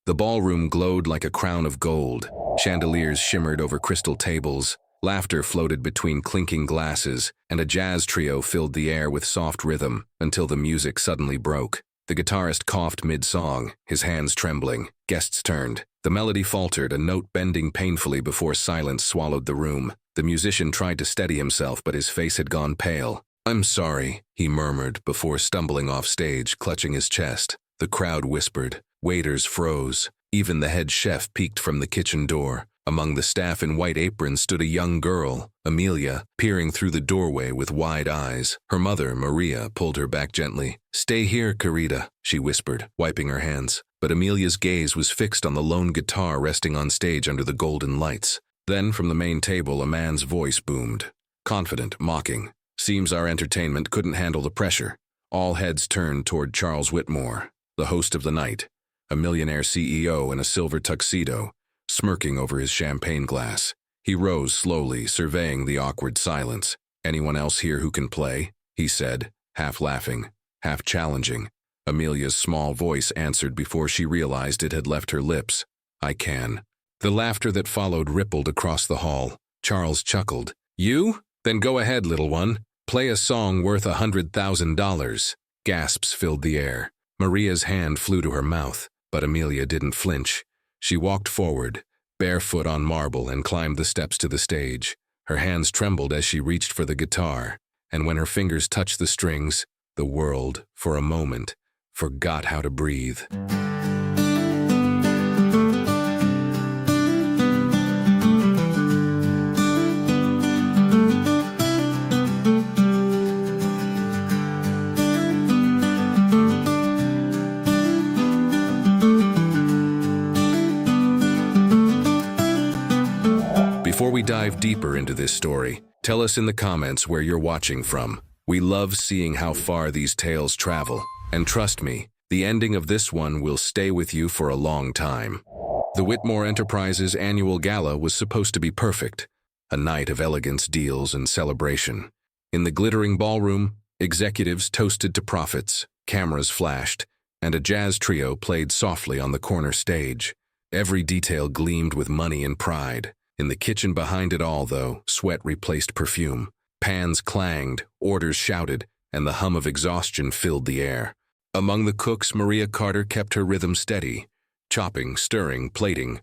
The ballroom glowed like a crown of gold. Chandeliers shimmered over crystal tables. Laughter floated between clinking glasses, and a jazz trio filled the air with soft rhythm until the music suddenly broke. The guitarist coughed mid-song, his hands trembling. Guests turned. The melody faltered, a note bending painfully before silence swallowed the room. The musician tried to steady himself, but his face had gone pale. "I'm sorry," he murmured before stumbling off stage, clutching his chest. The crowd whispered. Waiters froze. Even the head chef peeked from the kitchen door. Among the staff in white aprons stood a young girl, Amelia, peering through the doorway with wide eyes. Her mother, Maria, pulled her back gently. "Stay here, querida," she whispered, wiping her hands. But Amelia's gaze was fixed on the lone guitar resting on stage under the golden lights. Then, from the main table, a man's voice boomed. Confident, mocking. "Seems our entertainment couldn't handle the pressure." All heads turned toward Charles Whitmore, the host of the night, a millionaire CEO in a silver tuxedo, smirking over his champagne glass. He rose slowly, surveying the awkward silence. "Anyone else here who can play?" he said, half laughing, half challenging. Amelia's small voice answered before she realized it had left her lips. "I can." The laughter that followed rippled across the hall. Charles chuckled. "You? Then go ahead, little one. Play a song worth $100,000. Gasps filled the air. Maria's hand flew to her mouth, but Amelia didn't flinch. She walked forward, barefoot on marble, and climbed the steps to the stage. Her hands trembled as she reached for the guitar, and when her fingers touched the strings, the world, for a moment, forgot how to breathe. Before we dive deeper into this story, tell us in the comments where you're watching from. We love seeing how far these tales travel. And trust me, the ending of this one will stay with you for a long time. The Whitmore Enterprises annual gala was supposed to be perfect, a night of elegance, deals, and celebration. In the glittering ballroom, executives toasted to profits, cameras flashed, and a jazz trio played softly on the corner stage. Every detail gleamed with money and pride. In the kitchen behind it all, though, sweat replaced perfume. Pans clanged, orders shouted, and the hum of exhaustion filled the air. Among the cooks, Maria Carter kept her rhythm steady, chopping, stirring, plating,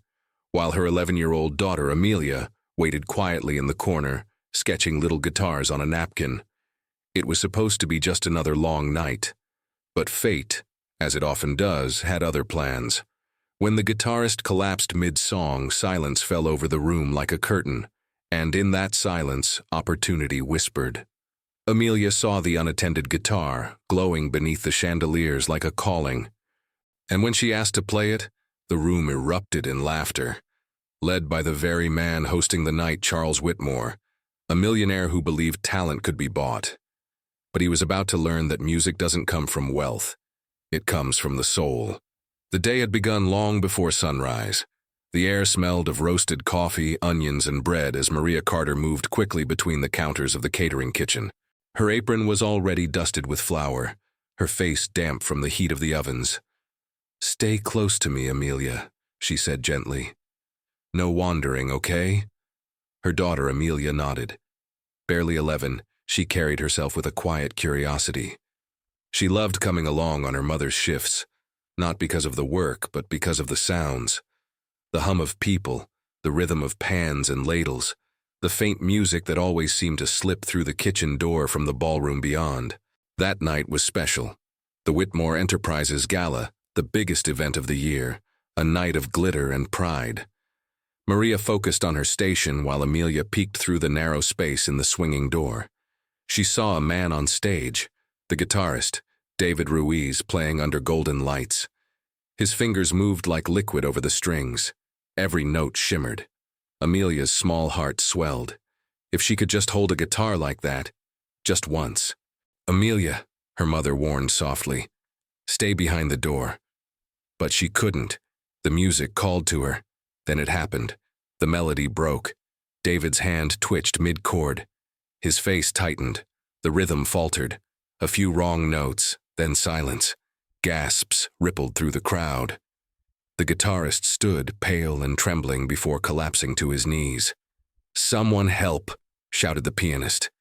while her 11-year-old daughter, Amelia, waited quietly in the corner, sketching little guitars on a napkin. It was supposed to be just another long night. But fate, as it often does, had other plans. When the guitarist collapsed mid-song, silence fell over the room like a curtain, and in that silence, opportunity whispered. Amelia saw the unattended guitar, glowing beneath the chandeliers like a calling. And when she asked to play it, the room erupted in laughter. Led by the very man hosting the night, Charles Whitmore, a millionaire who believed talent could be bought. But he was about to learn that music doesn't come from wealth. It comes from the soul. The day had begun long before sunrise. The air smelled of roasted coffee, onions, and bread as Maria Carter moved quickly between the counters of the catering kitchen. Her apron was already dusted with flour, her face damp from the heat of the ovens. "Stay close to me, Amelia," she said gently. "No wandering, okay?" Her daughter, Amelia, nodded. Barely 11, she carried herself with a quiet curiosity. She loved coming along on her mother's shifts, not because of the work, but because of the sounds. The hum of people, the rhythm of pans and ladles, the faint music that always seemed to slip through the kitchen door from the ballroom beyond. That night was special. The Whitmore Enterprises Gala, the biggest event of the year, a night of glitter and pride. Maria focused on her station while Amelia peeked through the narrow space in the swinging door. She saw a man on stage, the guitarist, David Ruiz, playing under golden lights. His fingers moved like liquid over the strings. Every note shimmered. Amelia's small heart swelled. If she could just hold a guitar like that, just once. "Amelia," her mother warned softly, "stay behind the door." But she couldn't. The music called to her. Then it happened. The melody broke. David's hand twitched mid-chord. His face tightened. The rhythm faltered. A few wrong notes, then silence. Gasps rippled through the crowd. The guitarist stood, pale and trembling, before collapsing to his knees. "Someone help!" shouted the pianist.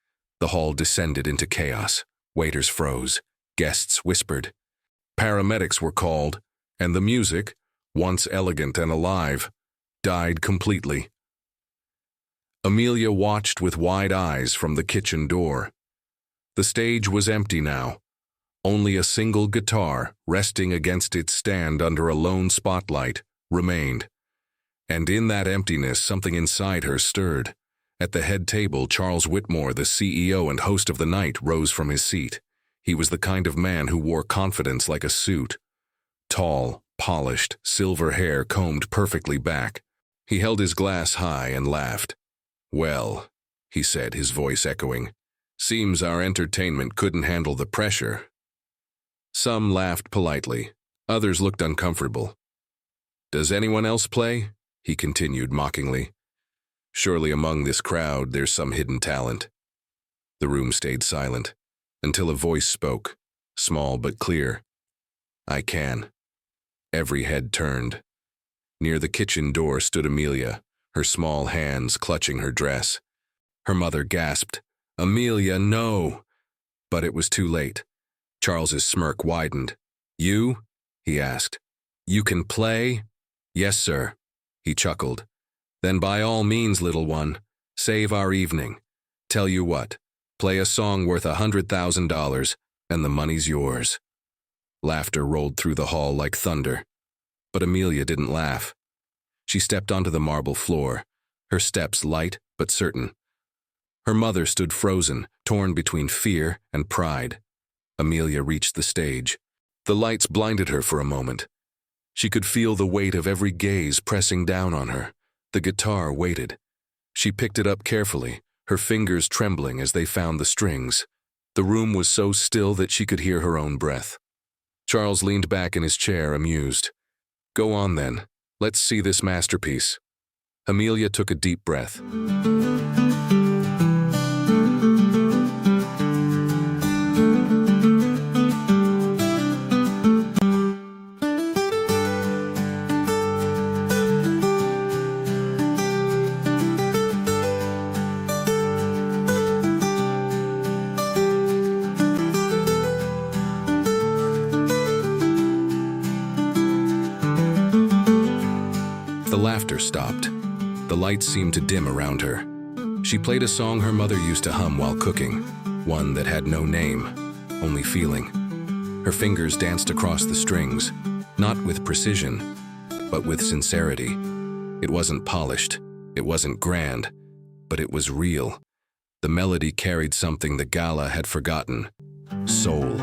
The hall descended into chaos. Waiters froze. Guests whispered. Paramedics were called, and the music, once elegant and alive, died completely. Amelia watched with wide eyes from the kitchen door. The stage was empty now. Only a single guitar, resting against its stand under a lone spotlight, remained. And in that emptiness, something inside her stirred. At the head table, Charles Whitmore, the CEO and host of the night, rose from his seat. He was the kind of man who wore confidence like a suit. Tall, polished, silver hair combed perfectly back. He held his glass high and laughed. "Well," he said, his voice echoing, "seems our entertainment couldn't handle the pressure." Some laughed politely. Others looked uncomfortable. "Does anyone else play?" he continued mockingly. "Surely among this crowd there's some hidden talent." The room stayed silent, until a voice spoke, small but clear. "I can." Every head turned. Near the kitchen door stood Amelia, her small hands clutching her dress. Her mother gasped, "Amelia, no!" But it was too late. Charles's smirk widened. "You?" he asked. "You can play?" "Yes, sir," he chuckled. "Then by all means, little one, save our evening. Tell you what, play a song worth $100,000, and the money's yours." Laughter rolled through the hall like thunder. But Amelia didn't laugh. She stepped onto the marble floor, her steps light but certain. Her mother stood frozen, torn between fear and pride. Amelia reached the stage. The lights blinded her for a moment. She could feel the weight of every gaze pressing down on her. The guitar waited. She picked it up carefully, her fingers trembling as they found the strings. The room was so still that she could hear her own breath. Charles leaned back in his chair, amused. "Go on then. Let's see this masterpiece." Amelia took a deep breath. The laughter stopped. The lights seemed to dim around her. She played a song her mother used to hum while cooking, one that had no name, only feeling. Her fingers danced across the strings, not with precision, but with sincerity. It wasn't polished, it wasn't grand, but it was real. The melody carried something the gala had forgotten: soul.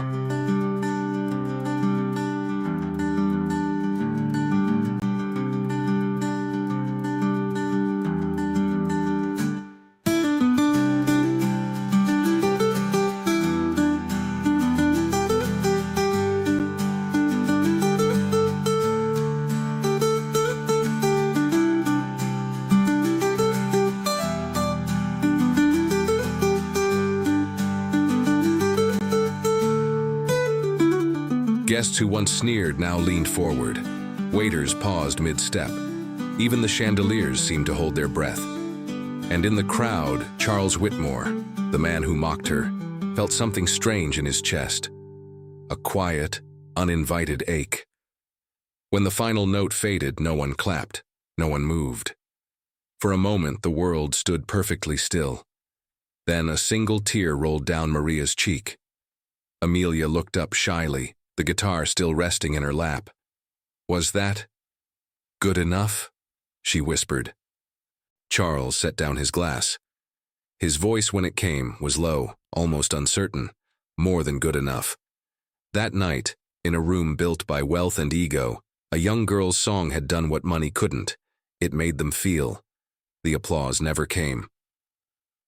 Guests who once sneered now leaned forward. Waiters paused mid-step. Even the chandeliers seemed to hold their breath. And in the crowd, Charles Whitmore, the man who mocked her, felt something strange in his chest. A quiet, uninvited ache. When the final note faded, no one clapped, no one moved. For a moment, the world stood perfectly still. Then a single tear rolled down Maria's cheek. Amelia looked up shyly, the guitar still resting in her lap. "Was that good enough?" she whispered. Charles set down his glass. His voice, when it came, was low, almost uncertain. More than good enough. That night, in a room built by wealth and ego, a young girl's song had done what money couldn't. It made them feel. The applause never came.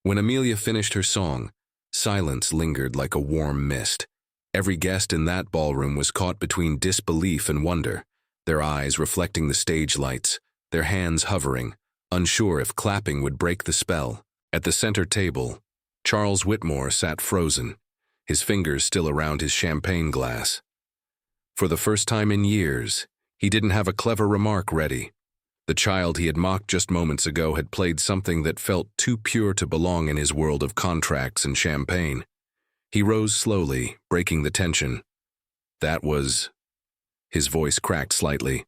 When Amelia finished her song, silence lingered like a warm mist. Every guest in that ballroom was caught between disbelief and wonder, their eyes reflecting the stage lights, their hands hovering, unsure if clapping would break the spell. At the center table, Charles Whitmore sat frozen, his fingers still around his champagne glass. For the first time in years, He didn't have a clever remark ready. The child he had mocked just moments ago had played something that felt too pure to belong in his world of contracts and champagne. He rose slowly, breaking the tension. That was... His voice cracked slightly.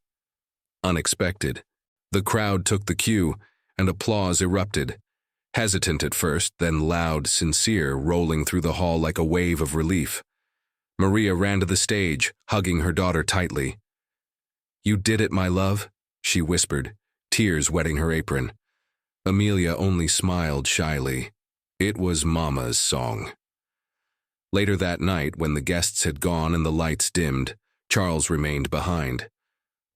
Unexpected. The crowd took the cue, and applause erupted. Hesitant at first, then loud, sincere, rolling through the hall like a wave of relief. Maria ran to the stage, hugging her daughter tightly. "You did it, my love," she whispered, tears wetting her apron. Amelia only smiled shyly. It was Mama's song. Later that night, when the guests had gone and the lights dimmed, Charles remained behind.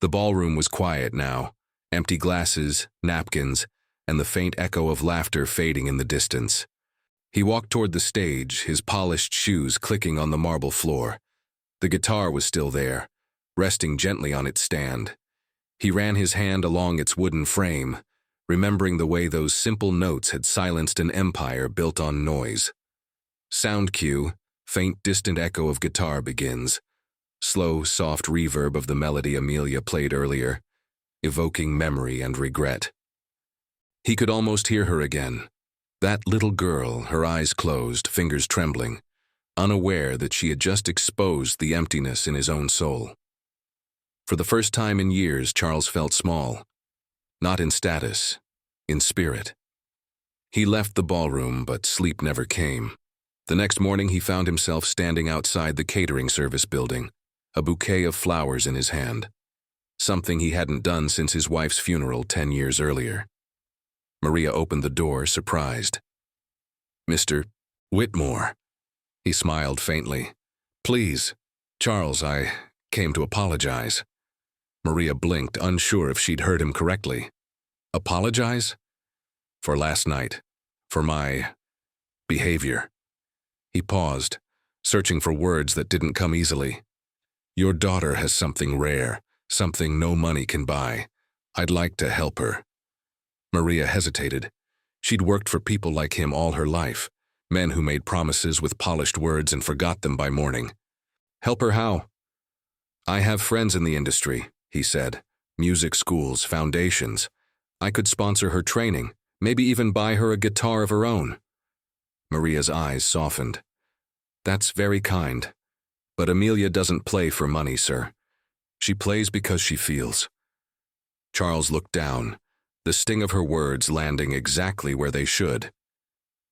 The ballroom was quiet now, empty glasses, napkins, and the faint echo of laughter fading in the distance. He walked toward the stage, his polished shoes clicking on the marble floor. The guitar was still there, resting gently on its stand. He ran his hand along its wooden frame, remembering the way those simple notes had silenced an empire built on noise. Sound cue, faint distant echo of guitar begins. Slow, soft reverb of the melody Amelia played earlier, evoking memory and regret. He could almost hear her again. That little girl, her eyes closed, fingers trembling, unaware that she had just exposed the emptiness in his own soul. For the first time in years, Charles felt small. Not in status, in spirit. He left the ballroom, but sleep never came. The next morning, he found himself standing outside the catering service building, a bouquet of flowers in his hand, something he hadn't done since his wife's funeral 10 years earlier. Maria opened the door, surprised. "Mr. Whitmore," he smiled faintly. "Please, Charles, I came to apologize." Maria blinked, unsure if she'd heard him correctly. "Apologize?" "For last night. For my... behavior." He paused, searching for words that didn't come easily. "Your daughter has something rare, something no money can buy. I'd like to help her." Maria hesitated. She'd worked for people like him all her life, men who made promises with polished words and forgot them by morning. "Help her how?" "I have friends in the industry," he said. "Music schools, foundations. I could sponsor her training, maybe even buy her a guitar of her own." Maria's eyes softened. "That's very kind. But Amelia doesn't play for money, sir. She plays because she feels." Charles looked down, the sting of her words landing exactly where they should.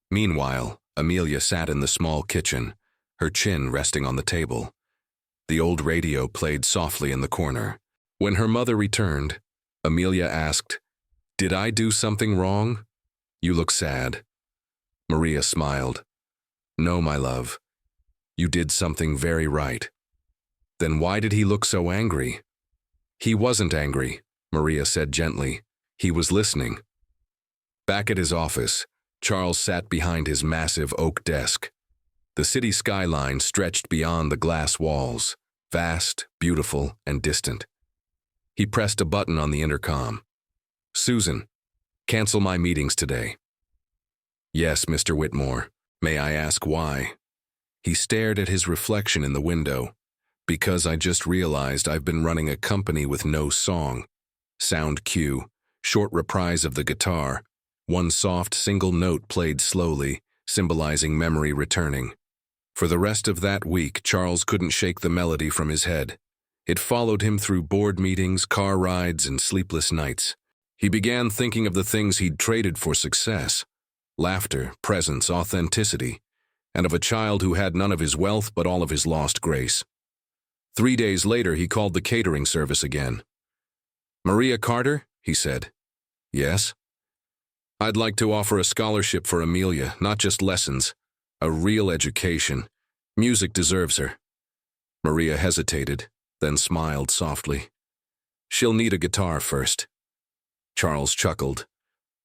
Meanwhile, Amelia sat in the small kitchen, her chin resting on the table. The old radio played softly in the corner. When her mother returned, Amelia asked, "Did I do something wrong? You look sad." Maria smiled. "No, my love. You did something very right." "Then why did he look so angry?" "He wasn't angry," Maria said gently. "He was listening." Back at his office, Charles sat behind his massive oak desk. The city skyline stretched beyond the glass walls, vast, beautiful, and distant. He pressed a button on the intercom. "Susan, cancel my meetings today." "Yes, Mr. Whitmore. May I ask why?" He stared at his reflection in the window. "Because I just realized I've been running a company with no song." Sound cue, short reprise of the guitar, one soft single note played slowly, symbolizing memory returning. For the rest of that week, Charles couldn't shake the melody from his head. It followed him through board meetings, car rides, and sleepless nights. He began thinking of the things he'd traded for success: laughter, presence, authenticity, and of a child who had none of his wealth but all of his lost grace. 3 days later, he called the catering service again. "Maria Carter?" he said. "Yes?" "I'd like to offer a scholarship for Amelia, not just lessons. A real education. Music deserves her." Maria hesitated, then smiled softly. "She'll need a guitar first." Charles chuckled.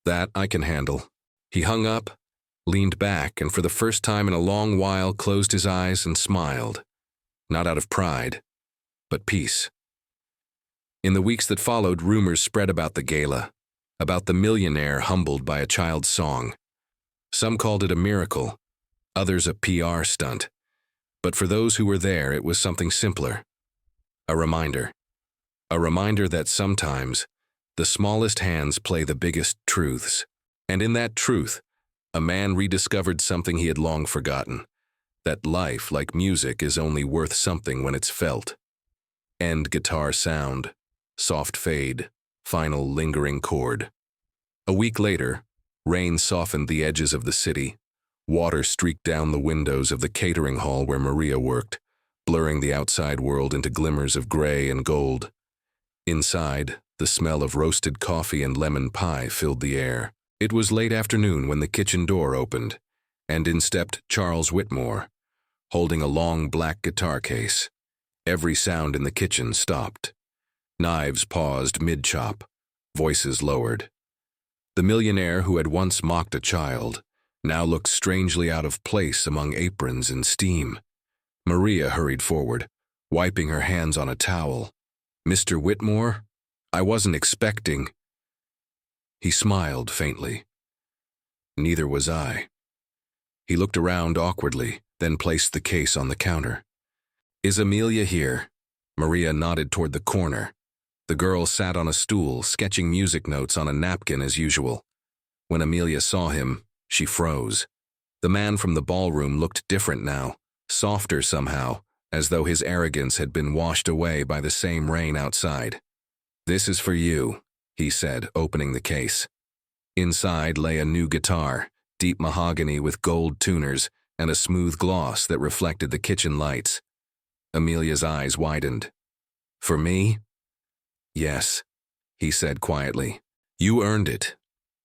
"That I can handle." He hung up, leaned back, and for the first time in a long while closed his eyes and smiled. Not out of pride, but peace. In the weeks that followed, rumors spread about the gala, about the millionaire humbled by a child's song. Some called it a miracle, others a PR stunt. But for those who were there, it was something simpler. A reminder. A reminder that sometimes the smallest hands play the biggest truths. And in that truth, a man rediscovered something he had long forgotten, that life, like music, is only worth something when it's felt. End guitar sound, soft fade, final lingering chord. A week later, rain softened the edges of the city. Water streaked down the windows of the catering hall where Maria worked, blurring the outside world into glimmers of gray and gold. Inside, the smell of roasted coffee and lemon pie filled the air. It was late afternoon when the kitchen door opened, and in stepped Charles Whitmore, holding a long black guitar case. Every sound in the kitchen stopped. Knives paused mid-chop, voices lowered. The millionaire who had once mocked a child now looked strangely out of place among aprons and steam. Maria hurried forward, wiping her hands on a towel. "Mr. Whitmore? I wasn't expecting—" He smiled faintly. "Neither was I." He looked around awkwardly, then placed the case on the counter. "Is Amelia here?" Maria nodded toward the corner. The girl sat on a stool, sketching music notes on a napkin as usual. When Amelia saw him, she froze. The man from the ballroom looked different now, softer somehow, as though his arrogance had been washed away by the same rain outside. "This is for you," he said, opening the case. Inside lay a new guitar, deep mahogany with gold tuners and a smooth gloss that reflected the kitchen lights. Amelia's eyes widened. "For me?" "Yes," he said quietly. "You earned it."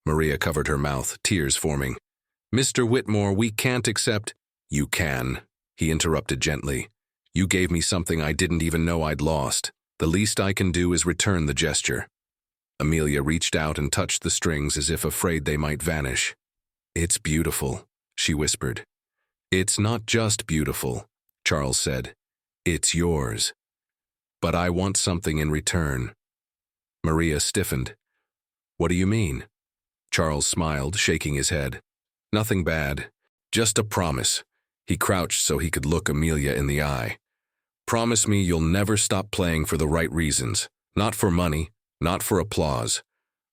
Maria covered her mouth, tears forming. "Mr. Whitmore, we can't accept—" "You can," he interrupted gently. "You gave me something I didn't even know I'd lost. The least I can do is return the gesture." Amelia reached out and touched the strings as if afraid they might vanish. "It's beautiful," she whispered. "It's not just beautiful," Charles said. "It's yours. But I want something in return." Maria stiffened. "What do you mean?" Charles smiled, shaking his head. "Nothing bad. Just a promise." He crouched so he could look Amelia in the eye. "Promise me you'll never stop playing for the right reasons. Not for money, not for applause.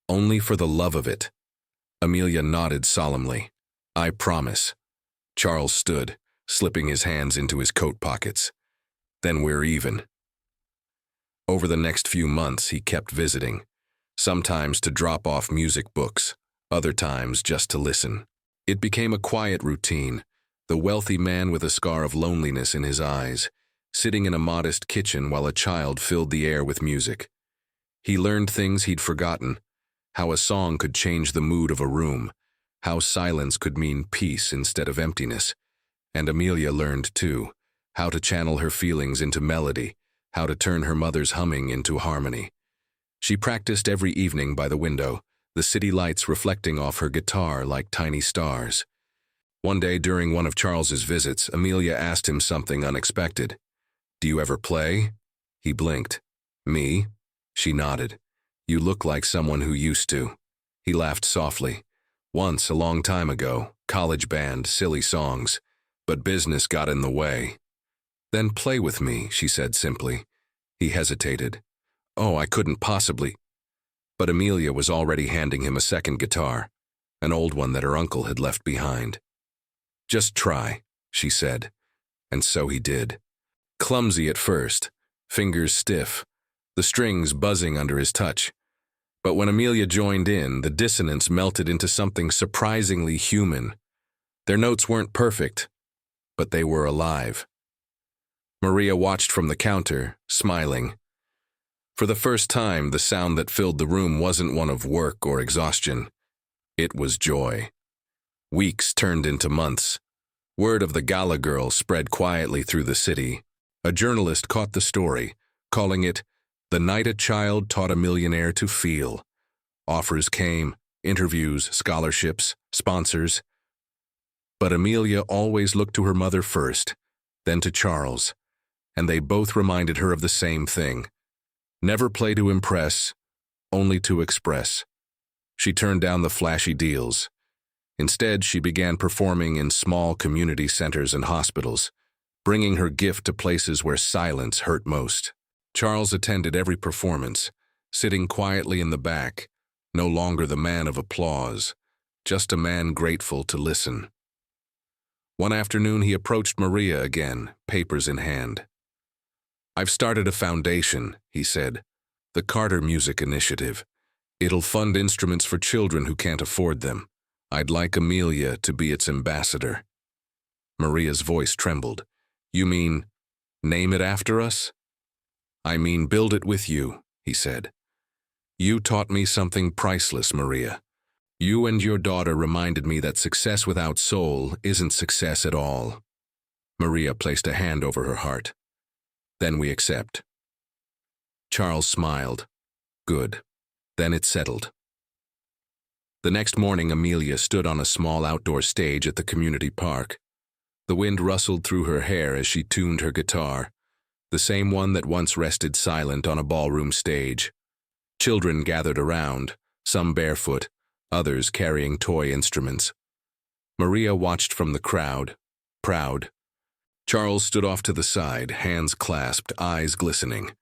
Only for the love of it." Amelia nodded solemnly. "I promise." Charles stood, slipping his hands into his coat pockets. "Then we're even." Over the next few months, he kept visiting, sometimes to drop off music books, other times just to listen. It became a quiet routine, the wealthy man with a scar of loneliness in his eyes, sitting in a modest kitchen while a child filled the air with music. He learned things he'd forgotten, how a song could change the mood of a room, how silence could mean peace instead of emptiness. And Amelia learned, too, how to channel her feelings into melody, how to turn her mother's humming into harmony. She practiced every evening by the window, the city lights reflecting off her guitar like tiny stars. One day during one of Charles's visits, Amelia asked him something unexpected. "Do you ever play?" He blinked. "Me?" She nodded. "You look like someone who used to." He laughed softly. "Once, a long time ago, college band, silly songs. But business got in the way." "Then play with me," she said simply. He hesitated. "Oh, I couldn't possibly." But Amelia was already handing him a second guitar, an old one that her uncle had left behind. "Just try," she said. And so he did. Clumsy at first, fingers stiff, the strings buzzing under his touch. But when Amelia joined in, the dissonance melted into something surprisingly human. Their notes weren't perfect, but they were alive. Maria watched from the counter, smiling. For the first time, the sound that filled the room wasn't one of work or exhaustion. It was joy. Weeks turned into months. Word of the gala girl spread quietly through the city. A journalist caught the story, calling it "The Night a Child Taught a Millionaire to Feel." Offers came, interviews, scholarships, sponsors. But Amelia always looked to her mother first, then to Charles, and they both reminded her of the same thing. Never play to impress, only to express. She turned down the flashy deals. Instead, she began performing in small community centers and hospitals, bringing her gift to places where silence hurt most. Charles attended every performance, sitting quietly in the back, no longer the man of applause, just a man grateful to listen. One afternoon he approached Maria again, papers in hand. "I've started a foundation," he said, "the Carter Music Initiative. It'll fund instruments for children who can't afford them. I'd like Amelia to be its ambassador." Maria's voice trembled. "You mean, name it after us?" "I mean, build it with you," he said. "You taught me something priceless, Maria. You and your daughter reminded me that success without soul isn't success at all." Maria placed a hand over her heart. "Then we accept." Charles smiled. "Good. Then it's settled." The next morning, Amelia stood on a small outdoor stage at the community park. The wind rustled through her hair as she tuned her guitar, the same one that once rested silent on a ballroom stage. Children gathered around, some barefoot, others carrying toy instruments. Maria watched from the crowd, proud. Charles stood off to the side, hands clasped, eyes glistening.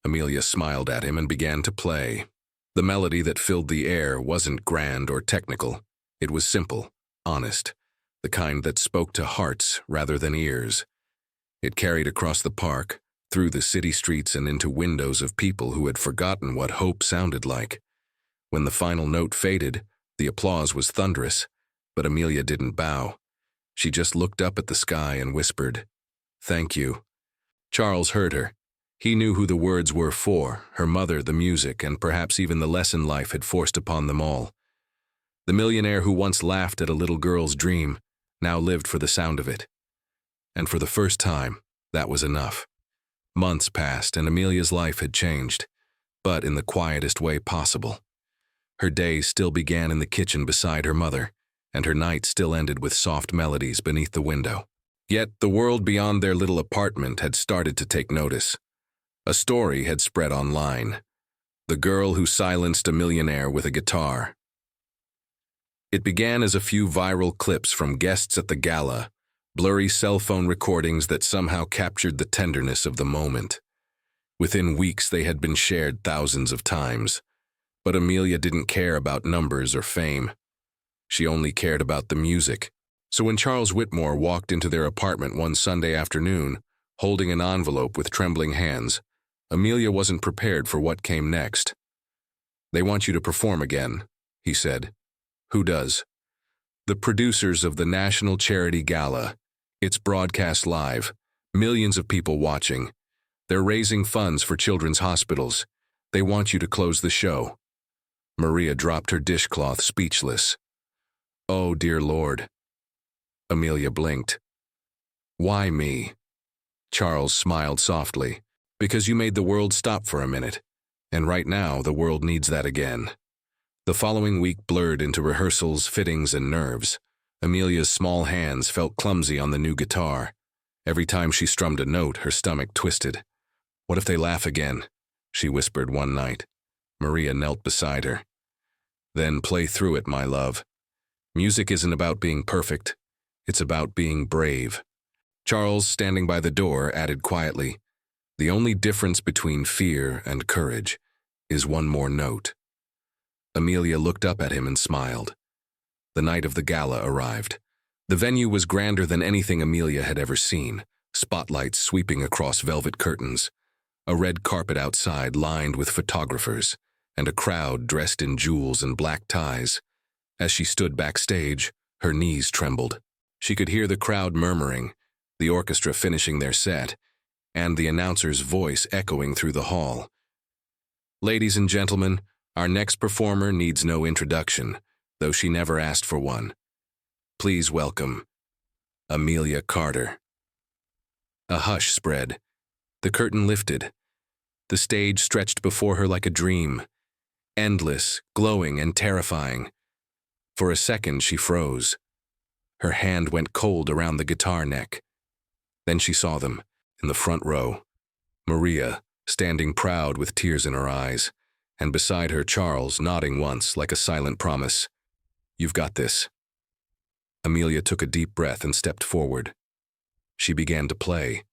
Amelia smiled at him and began to play. The melody that filled the air wasn't grand or technical. It was simple, honest, the kind that spoke to hearts rather than ears. It carried across the park, through the city streets and into windows of people who had forgotten what hope sounded like. When the final note faded, the applause was thunderous, but Amelia didn't bow. She just looked up at the sky and whispered, "Thank you." Charles heard her. He knew who the words were for, her mother, the music, and perhaps even the lesson life had forced upon them all. The millionaire who once laughed at a little girl's dream now lived for the sound of it. And for the first time, that was enough. Months passed and Amelia's life had changed, but in the quietest way possible. Her days still began in the kitchen beside her mother, and her nights still ended with soft melodies beneath the window. Yet the world beyond their little apartment had started to take notice. A story had spread online. The girl who silenced a millionaire with a guitar. It began as a few viral clips from guests at the gala, blurry cell phone recordings that somehow captured the tenderness of the moment. Within weeks they had been shared thousands of times. But Amelia didn't care about numbers or fame. She only cared about the music. So when Charles Whitmore walked into their apartment one Sunday afternoon, holding an envelope with trembling hands, Amelia wasn't prepared for what came next. "They want you to perform again," he said. "Who does?" "The producers of the National Charity Gala. It's broadcast live. Millions of people watching. They're raising funds for children's hospitals. They want you to close the show." Maria dropped her dishcloth, speechless. "Oh, dear Lord." Amelia blinked. "Why me?" Charles smiled softly. "Because you made the world stop for a minute. And right now, the world needs that again." The following week blurred into rehearsals, fittings, and nerves. Amelia's small hands felt clumsy on the new guitar. Every time she strummed a note, her stomach twisted. "What if they laugh again?" she whispered one night. Maria knelt beside her. "Then play through it, my love. Music isn't about being perfect. It's about being brave." Charles, standing by the door, added quietly, "The only difference between fear and courage is one more note." Amelia looked up at him and smiled. The night of the gala arrived. The venue was grander than anything Amelia had ever seen, spotlights sweeping across velvet curtains, a red carpet outside lined with photographers, and a crowd dressed in jewels and black ties. As she stood backstage, her knees trembled. She could hear the crowd murmuring, the orchestra finishing their set, and the announcer's voice echoing through the hall. "Ladies and gentlemen, our next performer needs no introduction, though she never asked for one. Please welcome Amelia Carter." A hush spread. The curtain lifted. The stage stretched before her like a dream, endless, glowing, and terrifying. For a second, she froze. Her hand went cold around the guitar neck. Then she saw them, in the front row. Maria, standing proud with tears in her eyes, and beside her Charles, nodding once like a silent promise. "You've got this." Amelia took a deep breath and stepped forward. She began to play.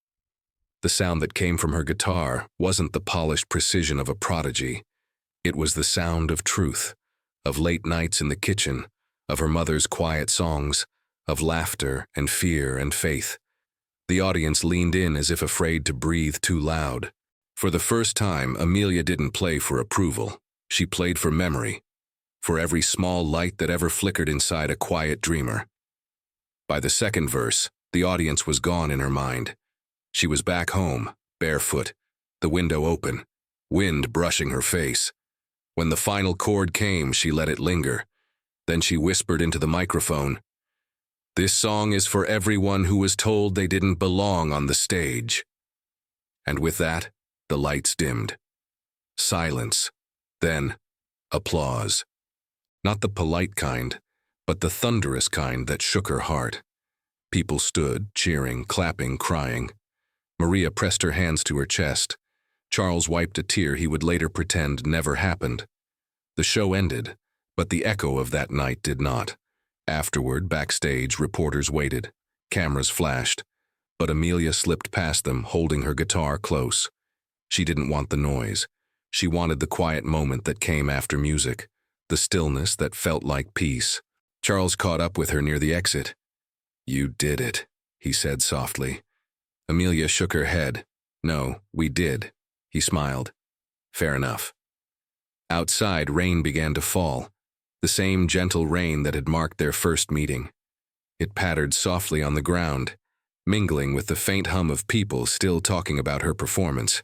The sound that came from her guitar wasn't the polished precision of a prodigy. It was the sound of truth, of late nights in the kitchen, of her mother's quiet songs, of laughter and fear and faith. The audience leaned in as if afraid to breathe too loud. For the first time, Amelia didn't play for approval. She played for memory, for every small light that ever flickered inside a quiet dreamer. By the second verse, the audience was gone in her mind. She was back home, barefoot, the window open, wind brushing her face. When the final chord came, she let it linger. Then she whispered into the microphone, "This song is for everyone who was told they didn't belong on the stage." And with that, the lights dimmed. Silence. Then, applause. Not the polite kind, but the thunderous kind that shook her heart. People stood, cheering, clapping, crying. Maria pressed her hands to her chest. Charles wiped a tear he would later pretend never happened. The show ended, but the echo of that night did not. Afterward, backstage, reporters waited. Cameras flashed, but Amelia slipped past them, holding her guitar close. She didn't want the noise. She wanted the quiet moment that came after music, the stillness that felt like peace. Charles caught up with her near the exit. "You did it," he said softly. Amelia shook her head. "No, we did." He smiled. "Fair enough." Outside, rain began to fall, the same gentle rain that had marked their first meeting. It pattered softly on the ground, mingling with the faint hum of people still talking about her performance.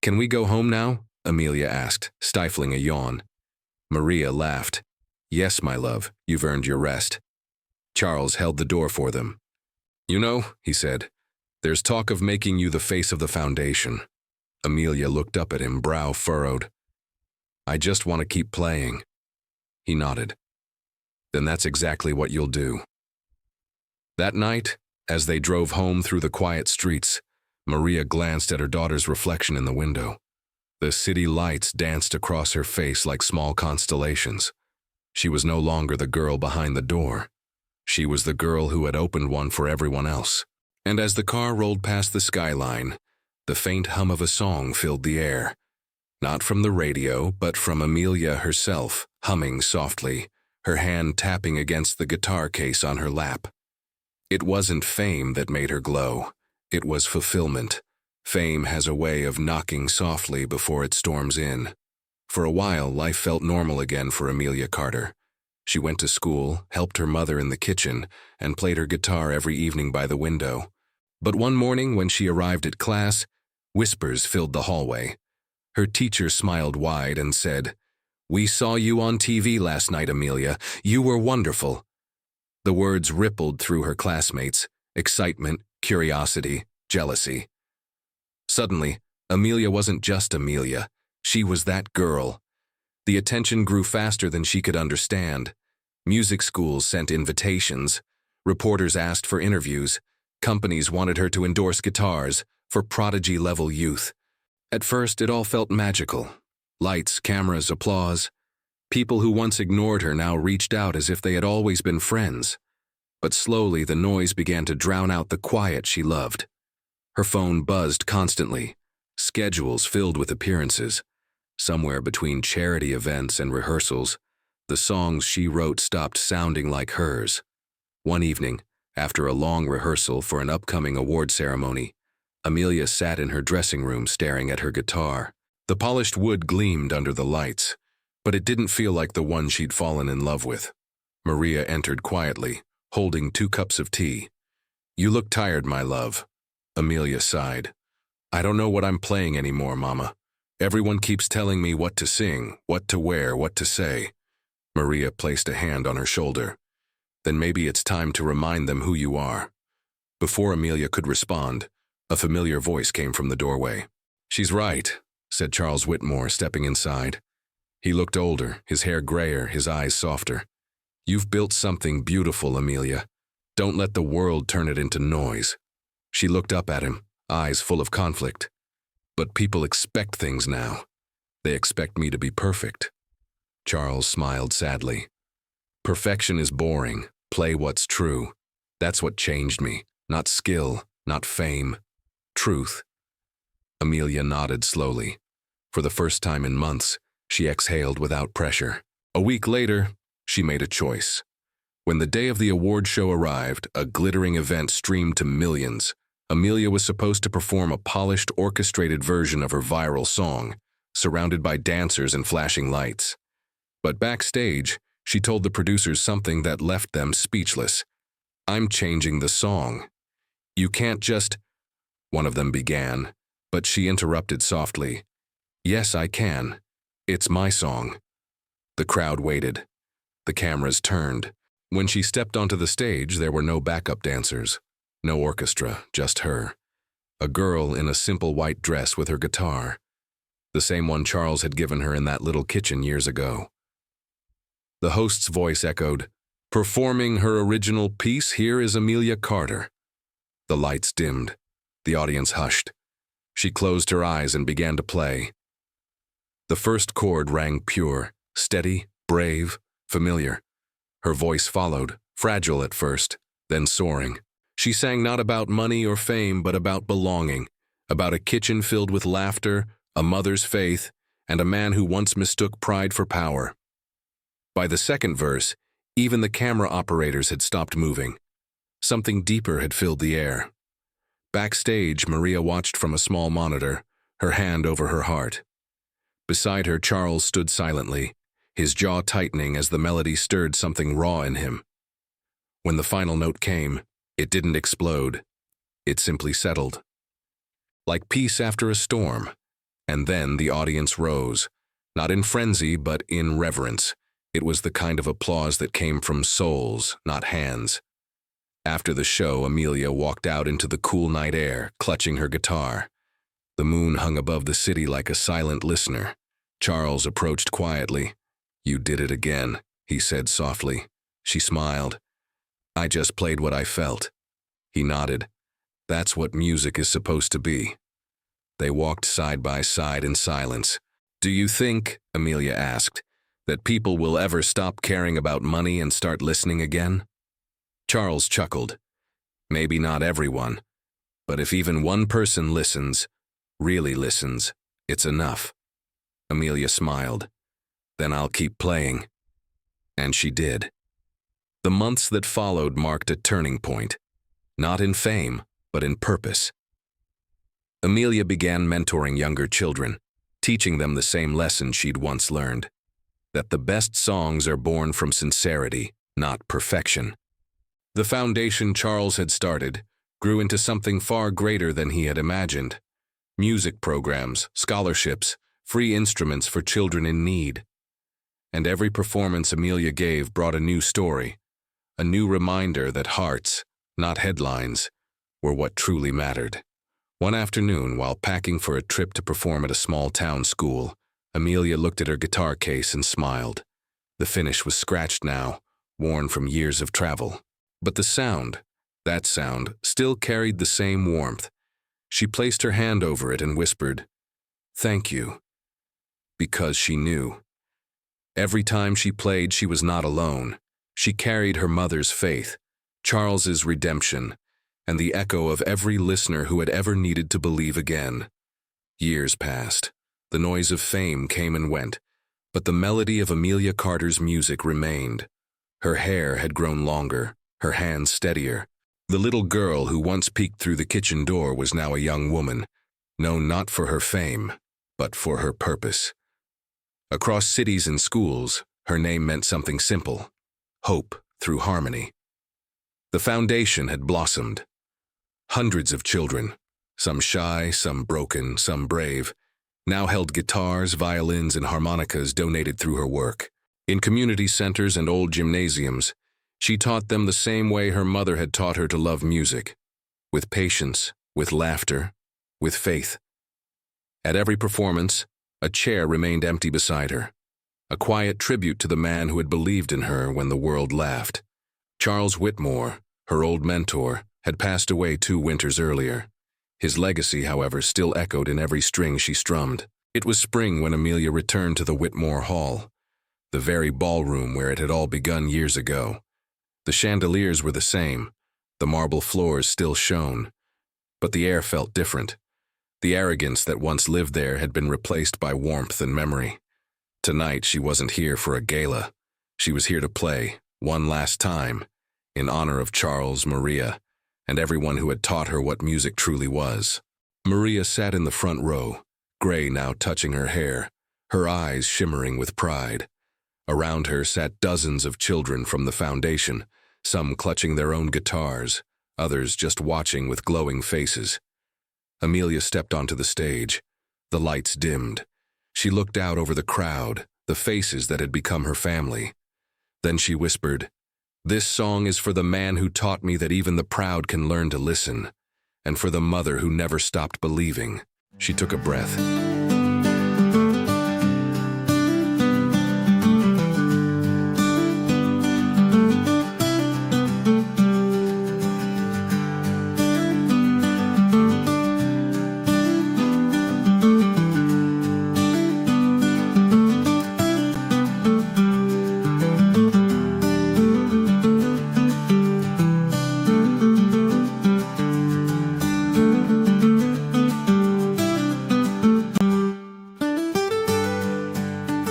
"Can we go home now?" Amelia asked, stifling a yawn. Maria laughed. "Yes, my love, you've earned your rest." Charles held the door for them. "You know," he said, "there's talk of making you the face of the foundation." Amelia looked up at him, brow furrowed. "I just want to keep playing." He nodded. "Then that's exactly what you'll do." That night, as they drove home through the quiet streets, Maria glanced at her daughter's reflection in the window. The city lights danced across her face like small constellations. She was no longer the girl behind the door. She was the girl who had opened one for everyone else. And as the car rolled past the skyline, the faint hum of a song filled the air. Not from the radio, but from Amelia herself, humming softly, her hand tapping against the guitar case on her lap. It wasn't fame that made her glow. It was fulfillment. Fame has a way of knocking softly before it storms in. For a while, life felt normal again for Amelia Carter. She went to school, helped her mother in the kitchen, and played her guitar every evening by the window. But one morning when she arrived at class, whispers filled the hallway. Her teacher smiled wide and said, "We saw you on TV last night, Amelia. You were wonderful." The words rippled through her classmates, excitement, curiosity, jealousy. Suddenly, Amelia wasn't just Amelia. She was that girl. The attention grew faster than she could understand. Music schools sent invitations. Reporters asked for interviews. Companies wanted her to endorse guitars for prodigy-level youth. At first, it all felt magical. Lights, cameras, applause. People who once ignored her now reached out as if they had always been friends. But slowly, the noise began to drown out the quiet she loved. Her phone buzzed constantly, schedules filled with appearances. Somewhere between charity events and rehearsals, the songs she wrote stopped sounding like hers. One evening, after a long rehearsal for an upcoming award ceremony, Amelia sat in her dressing room staring at her guitar. The polished wood gleamed under the lights, but it didn't feel like the one she'd fallen in love with. Maria entered quietly, holding 2 cups of tea. "You look tired, my love." Amelia sighed. "I don't know what I'm playing anymore, Mama. Everyone keeps telling me what to sing, what to wear, what to say." Maria placed a hand on her shoulder. "Then maybe it's time to remind them who you are." Before Amelia could respond, a familiar voice came from the doorway. "She's right," said Charles Whitmore, stepping inside. He looked older, his hair grayer, his eyes softer. "You've built something beautiful, Amelia. Don't let the world turn it into noise." She looked up at him, eyes full of conflict. "But people expect things now. They expect me to be perfect." Charles smiled sadly. "Perfection is boring. Play what's true. That's what changed me. Not skill, not fame. Truth. Amelia nodded slowly. For the first time in months, she exhaled without pressure. A week later, she made a choice. When the day of the award show arrived, a glittering event streamed to millions. Amelia was supposed to perform a polished, orchestrated version of her viral song, surrounded by dancers and flashing lights. But backstage, she told the producers something that left them speechless. "I'm changing the song. You can't just—" one of them began, but she interrupted softly. "Yes, I can. It's my song." The crowd waited. The cameras turned. When she stepped onto the stage, there were no backup dancers, no orchestra, just her. A girl in a simple white dress with her guitar, the same one Charles had given her in that little kitchen years ago. The host's voice echoed, "Performing her original piece, here is Amelia Carter." The lights dimmed. The audience hushed. She closed her eyes and began to play. The first chord rang pure, steady, brave, familiar. Her voice followed, fragile at first, then soaring. She sang not about money or fame, but about belonging, about a kitchen filled with laughter, a mother's faith, and a man who once mistook pride for power. By the second verse, even the camera operators had stopped moving. Something deeper had filled the air. Backstage, Maria watched from a small monitor, her hand over her heart. Beside her, Charles stood silently, his jaw tightening as the melody stirred something raw in him. When the final note came, it didn't explode. It simply settled. Like peace after a storm. And then the audience rose, not in frenzy, but in reverence. It was the kind of applause that came from souls, not hands. After the show, Amelia walked out into the cool night air, clutching her guitar. The moon hung above the city like a silent listener. Charles approached quietly. "You did it again," he said softly. She smiled. "I just played what I felt." He nodded. "That's what music is supposed to be." They walked side by side in silence. "Do you think," Amelia asked, "that people will ever stop caring about money and start listening again?" Charles chuckled. "Maybe not everyone, but if even one person listens, really listens, it's enough." Amelia smiled. "Then I'll keep playing." And she did. The months that followed marked a turning point, not in fame, but in purpose. Amelia began mentoring younger children, teaching them the same lesson she'd once learned, that the best songs are born from sincerity, not perfection. The foundation Charles had started grew into something far greater than he had imagined. Music programs, scholarships, free instruments for children in need. And every performance Amelia gave brought a new story, a new reminder that hearts, not headlines, were what truly mattered. One afternoon, while packing for a trip to perform at a small-town school, Amelia looked at her guitar case and smiled. The finish was scratched now, worn from years of travel. But the sound, that sound, still carried the same warmth. She placed her hand over it and whispered, "Thank you," because she knew. Every time she played, she was not alone. She carried her mother's faith, Charles's redemption, and the echo of every listener who had ever needed to believe again. Years passed. The noise of fame came and went, but the melody of Amelia Carter's music remained. Her hair had grown longer, her hands steadier. The little girl who once peeked through the kitchen door was now a young woman, known not for her fame, but for her purpose. Across cities and schools, her name meant something simple: hope through harmony. The foundation had blossomed. Hundreds of children, some shy, some broken, some brave, now held guitars, violins, and harmonicas donated through her work. In community centers and old gymnasiums, she taught them the same way her mother had taught her to love music, with patience, with laughter, with faith. At every performance, a chair remained empty beside her, a quiet tribute to the man who had believed in her when the world laughed. Charles Whitmore, her old mentor, had passed away 2 winters earlier. His legacy, however, still echoed in every string she strummed. It was spring when Amelia returned to the Whitmore Hall, the very ballroom where it had all begun years ago. The chandeliers were the same, the marble floors still shone, But the air felt different. The arrogance that once lived there had been replaced by warmth and memory. Tonight, she wasn't here for a gala. She was here to play, one last time, in honor of Charles, Maria, and everyone who had taught her what music truly was. Maria sat in the front row, gray now touching her hair, her eyes shimmering with pride. Around her sat dozens of children from the foundation, some clutching their own guitars, others just watching with glowing faces. Amelia stepped onto the stage. The lights dimmed. She looked out over the crowd, the faces that had become her family. Then she whispered, "This song is for the man who taught me that even the proud can learn to listen, and for the mother who never stopped believing." She took a breath.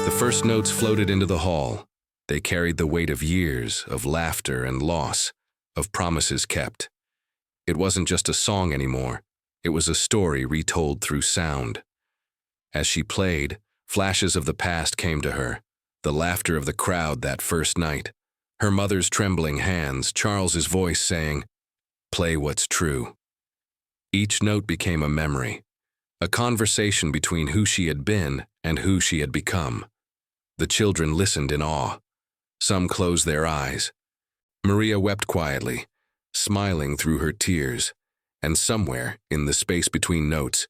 The first notes floated into the hall. They carried the weight of years, of laughter and loss, of promises kept. It wasn't just a song anymore. It was a story retold through sound. As she played, flashes of the past came to her, the laughter of the crowd that first night, her mother's trembling hands, Charles's voice saying, "Play what's true." Each note became a memory, a conversation between who she had been and who she had become. The children listened in awe. Some closed their eyes. Maria wept quietly, smiling through her tears, and somewhere, in the space between notes,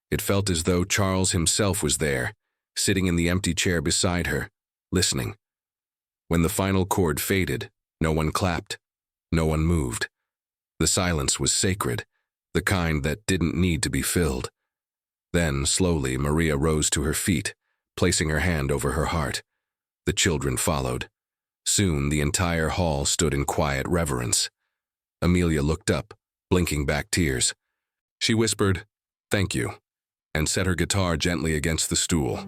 it felt as though Charles himself was there, sitting in the empty chair beside her, listening. When the final chord faded, no one clapped, no one moved. The silence was sacred, the kind that didn't need to be filled. Then, slowly, Maria rose to her feet, placing her hand over her heart. The children followed. Soon, the entire hall stood in quiet reverence. Amelia looked up, blinking back tears. She whispered, "Thank you," and set her guitar gently against the stool.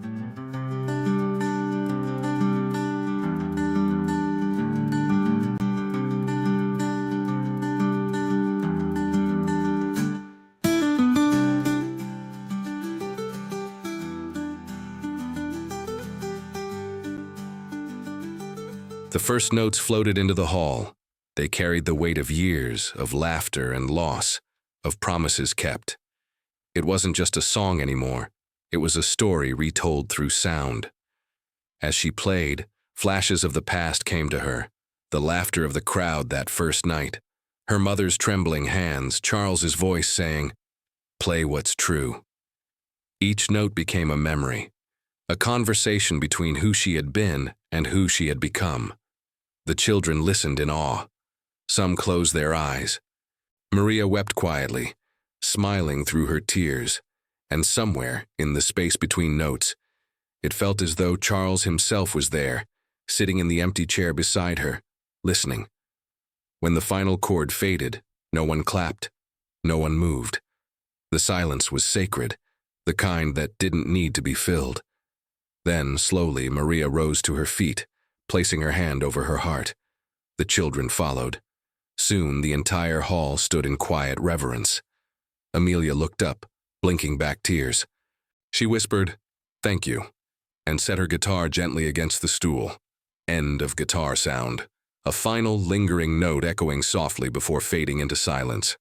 The first notes floated into the hall. They carried the weight of years, of laughter and loss, of promises kept. It wasn't just a song anymore. It was a story retold through sound. As she played, flashes of the past came to her, the laughter of the crowd that first night, her mother's trembling hands, Charles's voice saying, "Play what's true." Each note became a memory, a conversation between who she had been and who she had become. The children listened in awe. Some closed their eyes. Maria wept quietly, smiling through her tears, and somewhere, in the space between notes, it felt as though Charles himself was there, sitting in the empty chair beside her, listening. When the final chord faded, no one clapped, no one moved. The silence was sacred, the kind that didn't need to be filled. Then, slowly, Maria rose to her feet, placing her hand over her heart. The children followed. Soon, the entire hall stood in quiet reverence. Amelia looked up, blinking back tears. She whispered, "Thank you," and set her guitar gently against the stool. End of guitar sound. A final, lingering note echoing softly before fading into silence.